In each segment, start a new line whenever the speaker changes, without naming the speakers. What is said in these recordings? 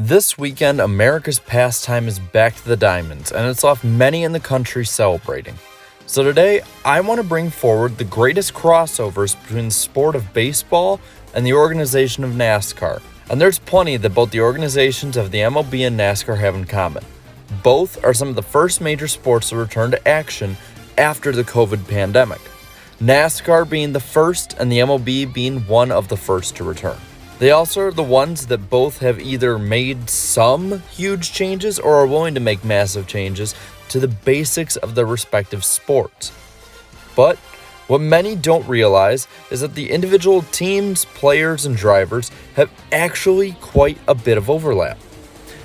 This weekend, America's pastime is back to the diamonds, and it's left many in the country celebrating. So today, I want to bring forward the greatest crossovers between the sport of baseball and the organization of NASCAR. And there's plenty that both the organizations of the MLB and NASCAR have in common. Both are some of the first major sports to return to action after the COVID pandemic. NASCAR being the first and the MLB being one of the first to return. They also are the ones that both have either made some huge changes or are willing to make massive changes to the basics of their respective sports. But what many don't realize is that the individual teams, players, and drivers have actually quite a bit of overlap.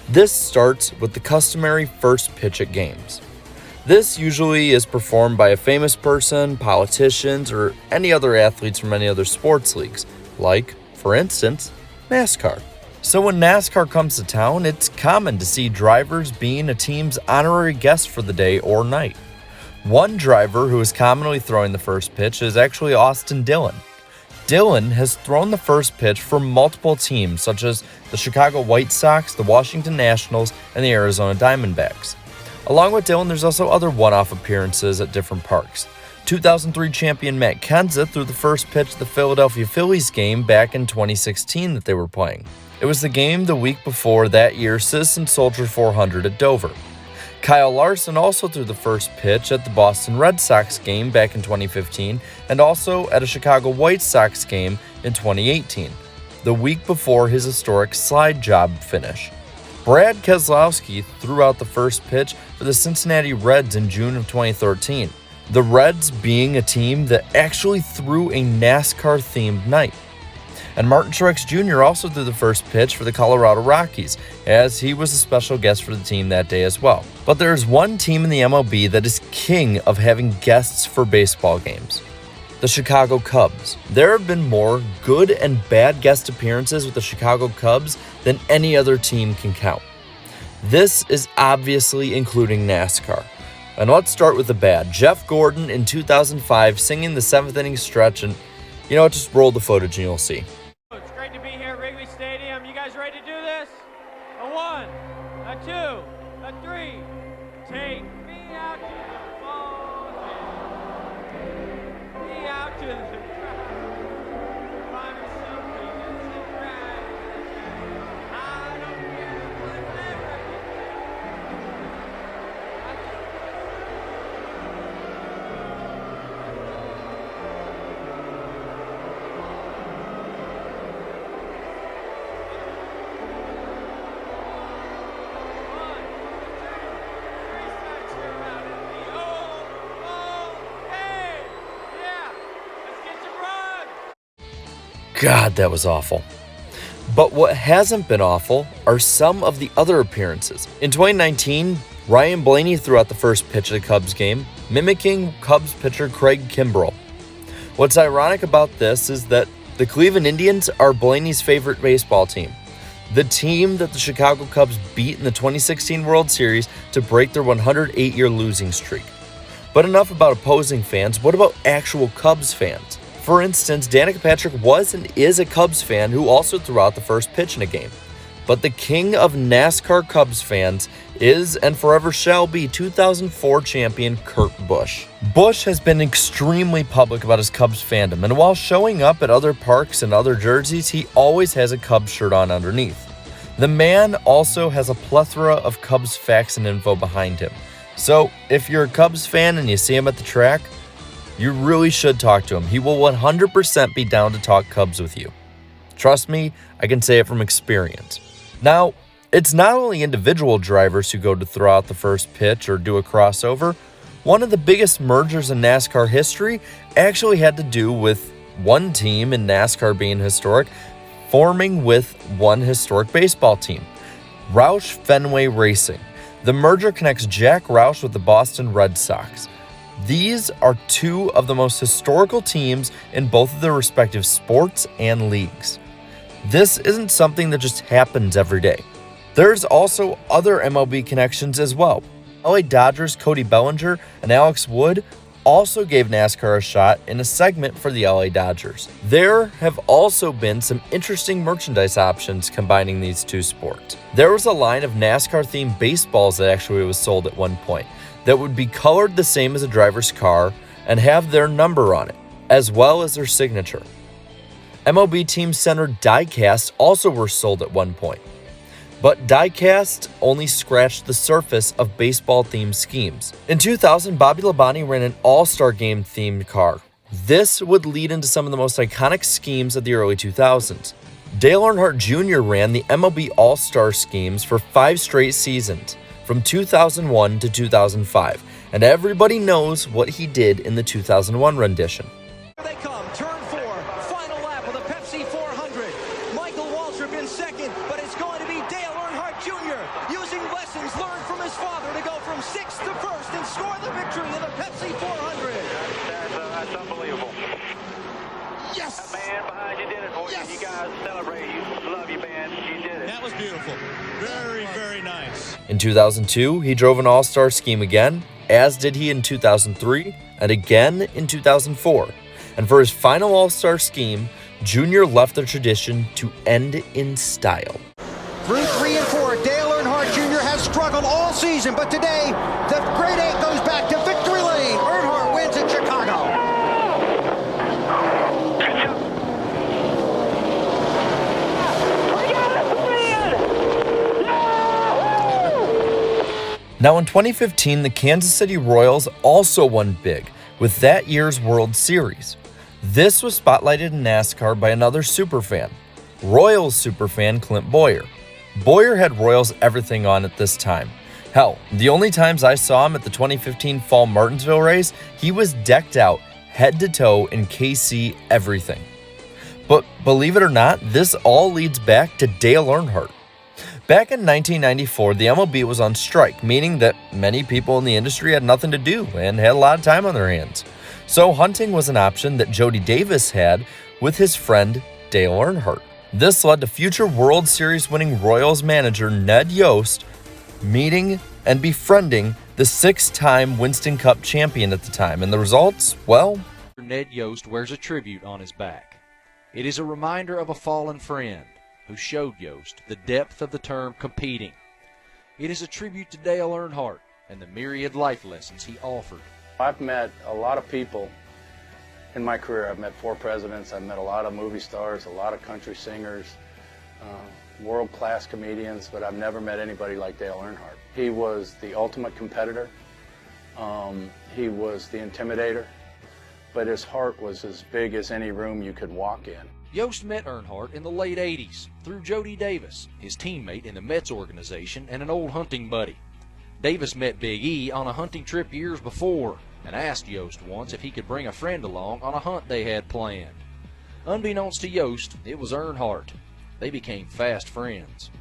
This starts with the customary first pitch at games. This usually is performed by a famous person, politicians, or any other athletes from any other sports leagues, like, for instance, NASCAR. So when NASCAR comes to town, it's common to see drivers being a team's honorary guest for the day or night. One driver who is commonly throwing the first pitch is actually Austin Dillon. Dillon has thrown the first pitch for multiple teams such as the Chicago White Sox, the Washington Nationals, and the Arizona Diamondbacks. Along with Dillon, there's also other one-off appearances at different parks. 2003 champion Matt Kenseth threw the first pitch of the Philadelphia Phillies game back in 2016 that they were playing. It was the game the week before that year's Citizen Soldier 400 at Dover. Kyle Larson also threw the first pitch at the Boston Red Sox game back in 2015 and also at a Chicago White Sox game in 2018, the week before his historic slide job finish. Brad Keselowski threw out the first pitch for the Cincinnati Reds in June of 2013. The Reds being a team that actually threw a NASCAR-themed night. And Martin Truex Jr. also threw the first pitch for the Colorado Rockies, as he was a special guest for the team that day as well. But there is one team in the MLB that is king of having guests for baseball games: the Chicago Cubs. There have been more good and bad guest appearances with the Chicago Cubs than any other team can count. This is obviously including NASCAR. And let's start with the bad. Jeff Gordon in 2005 singing the 7th inning stretch, and just roll the footage and you'll see.
It's great to be here at Wrigley Stadium. You guys ready to do this? A 1, a 2, a 3. Take me out to the ball game. Me out to the track. Find me something that's right. I don't care whatever.
God, that was awful. But what hasn't been awful are some of the other appearances. In 2019, Ryan Blaney threw out the first pitch of the Cubs game, mimicking Cubs pitcher Craig Kimbrell. What's ironic about this is that the Cleveland Indians are Blaney's favorite baseball team, the team that the Chicago Cubs beat in the 2016 World Series to break their 108-year losing streak. But enough about opposing fans. What about actual Cubs fans? For instance, Danica Patrick was and is a Cubs fan who also threw out the first pitch in a game. But the king of NASCAR Cubs fans is and forever shall be 2004 champion Kurt Busch. Busch has been extremely public about his Cubs fandom, and while showing up at other parks and other jerseys, he always has a Cubs shirt on underneath. The man also has a plethora of Cubs facts and info behind him. So if you're a Cubs fan and you see him at the track, you really should talk to him. He will 100% be down to talk Cubs with you. Trust me, I can say it from experience. Now, it's not only individual drivers who go to throw out the first pitch or do a crossover. One of the biggest mergers in NASCAR history actually had to do with one team in NASCAR being historic, forming with one historic baseball team, Roush Fenway Racing. The merger connects Jack Roush with the Boston Red Sox. These are two of the most historical teams in both of their respective sports and leagues. This isn't something that just happens every day. There's also other MLB connections as well. LA Dodgers' Cody Bellinger and Alex Wood also gave NASCAR a shot in a segment for the LA Dodgers. There have also been some interesting merchandise options combining these two sports. There was a line of NASCAR-themed baseballs that actually was sold at one point that would be colored the same as a driver's car and have their number on it, as well as their signature. MLB Team Center die-cast also were sold at one point, but die-cast only scratched the surface of baseball-themed schemes. In 2000, Bobby Labonte ran an All-Star Game-themed car. This would lead into some of the most iconic schemes of the early 2000s. Dale Earnhardt Jr. ran the MLB All-Star Schemes for 5 straight seasons, from 2001 to 2005, and everybody knows what he did in the 2001 rendition.
Here they come, turn 4, final lap of the Pepsi 400. Michael Waltrip in second, but it's going to be Dale Earnhardt Jr. using lessons learned from his father to go from 6th to 1st and score the victory in the Pepsi 400.
That's unbelievable.
Yes!
That man behind you did it for
Yes!
you. You guys celebrate. You love you, man. You did it.
That was beautiful. Very, very nice.
In 2002, he drove an All-Star Scheme again, as did he in 2003 and again in 2004. And for his final All-Star Scheme, Jr. left the tradition to end in style.
Through 3 and 4, Dale Earnhardt Jr. has struggled all season, but today, the Great 8 goes back to victory lane. Earnhardt wins in Chicago.
Now in 2015, the Kansas City Royals also won big with that year's World Series. This was spotlighted in NASCAR by another superfan, Royals superfan Clint Boyer. Boyer had Royals everything on at this time. Hell, the only times I saw him at the 2015 Fall Martinsville race, he was decked out head to toe in KC everything. But believe it or not, this all leads back to Dale Earnhardt. Back in 1994, the MLB was on strike, meaning that many people in the industry had nothing to do and had a lot of time on their hands. So hunting was an option that Jody Davis had with his friend Dale Earnhardt. This led to future World Series winning Royals manager Ned Yost meeting and befriending the 6-time Winston Cup champion at the time. And the results, well,
Ned Yost wears a tribute on his back. It is a reminder of a fallen friend who showed Yost the depth of the term competing. It is a tribute to Dale Earnhardt and the myriad life lessons he offered.
I've met a lot of people in my career. I've met 4 presidents, I've met a lot of movie stars, a lot of country singers, world-class comedians, but I've never met anybody like Dale Earnhardt. He was the ultimate competitor. He was the intimidator, but his heart was as big as any room you could walk in.
Yost met Earnhardt in the late 80s through Jody Davis, his teammate in the Mets organization and an old hunting buddy. Davis met Big E on a hunting trip years before and asked Yost once if he could bring a friend along on a hunt they had planned. Unbeknownst to Yost, it was Earnhardt. They became fast friends.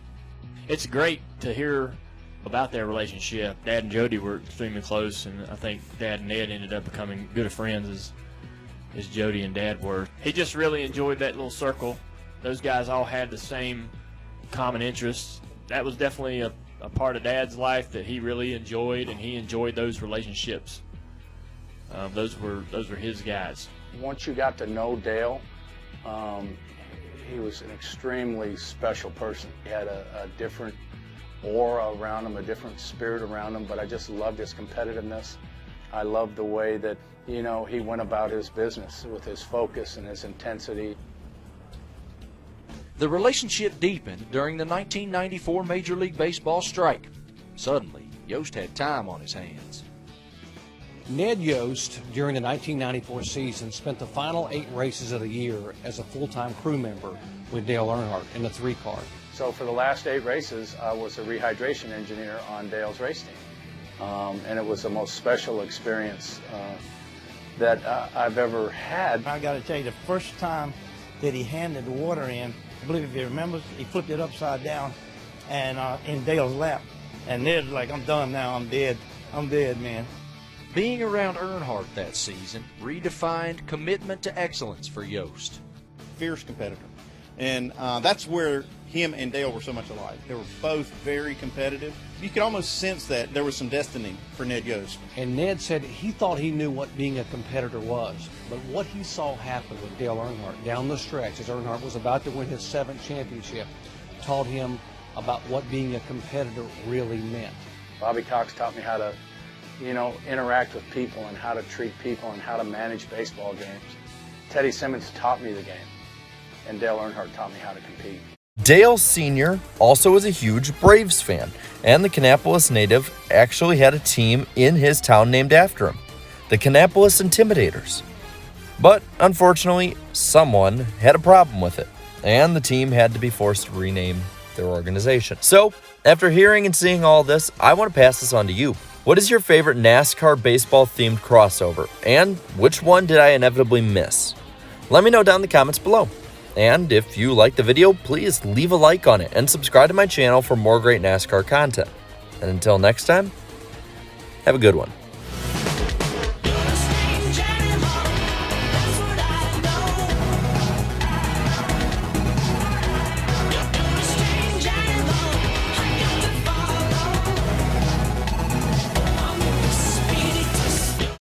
It's great to hear about their relationship. Dad and Jody were extremely close, and I think Dad and Ned ended up becoming good friends as Jody and Dad were. He just really enjoyed that little circle. Those guys all had the same common interests. That was definitely a part of Dad's life that he really enjoyed, and he enjoyed those relationships. Those were his guys.
Once you got to know Dale, he was an extremely special person. He had a different aura around him, a different spirit around him, but I just loved his competitiveness. I loved the way that, he went about his business with his focus and his intensity.
The relationship deepened during the 1994 Major League Baseball strike. Suddenly, Yost had time on his hands.
Ned Yost, during the 1994 season, spent the final 8 races of the year as a full-time crew member with Dale Earnhardt in the 3-car.
So for the last 8 races, I was a rehydration engineer on Dale's race team. And it was the most special experience that I've ever had.
I got to tell you, the first time that he handed the water in, I believe if you remember, he flipped it upside down and in Dale's lap. And Ned's like, I'm done now, I'm dead, man.
Being around Earnhardt that season redefined commitment to excellence for Yost.
Fierce competitor.
And that's where him and Dale were so much alike. They were both very competitive. You could almost sense that there was some destiny for Ned Yost.
And Ned said he thought he knew what being a competitor was, but what he saw happen with Dale Earnhardt down the stretch as Earnhardt was about to win his 7th championship taught him about what being a competitor really meant.
Bobby Cox taught me how to, interact with people and how to treat people and how to manage baseball games. Teddy Simmons taught me the game, and Dale Earnhardt taught me how to compete.
Dale Sr. also was a huge Braves fan, and the Kannapolis native actually had a team in his town named after him, the Kannapolis Intimidators. But unfortunately, someone had a problem with it, and the team had to be forced to rename their organization. So, after hearing and seeing all this, I want to pass this on to you. What is your favorite NASCAR baseball-themed crossover, and which one did I inevitably miss? Let me know down in the comments below. And if you liked the video, please leave a like on it and subscribe to my channel for more great NASCAR content. And until next time, have a good one.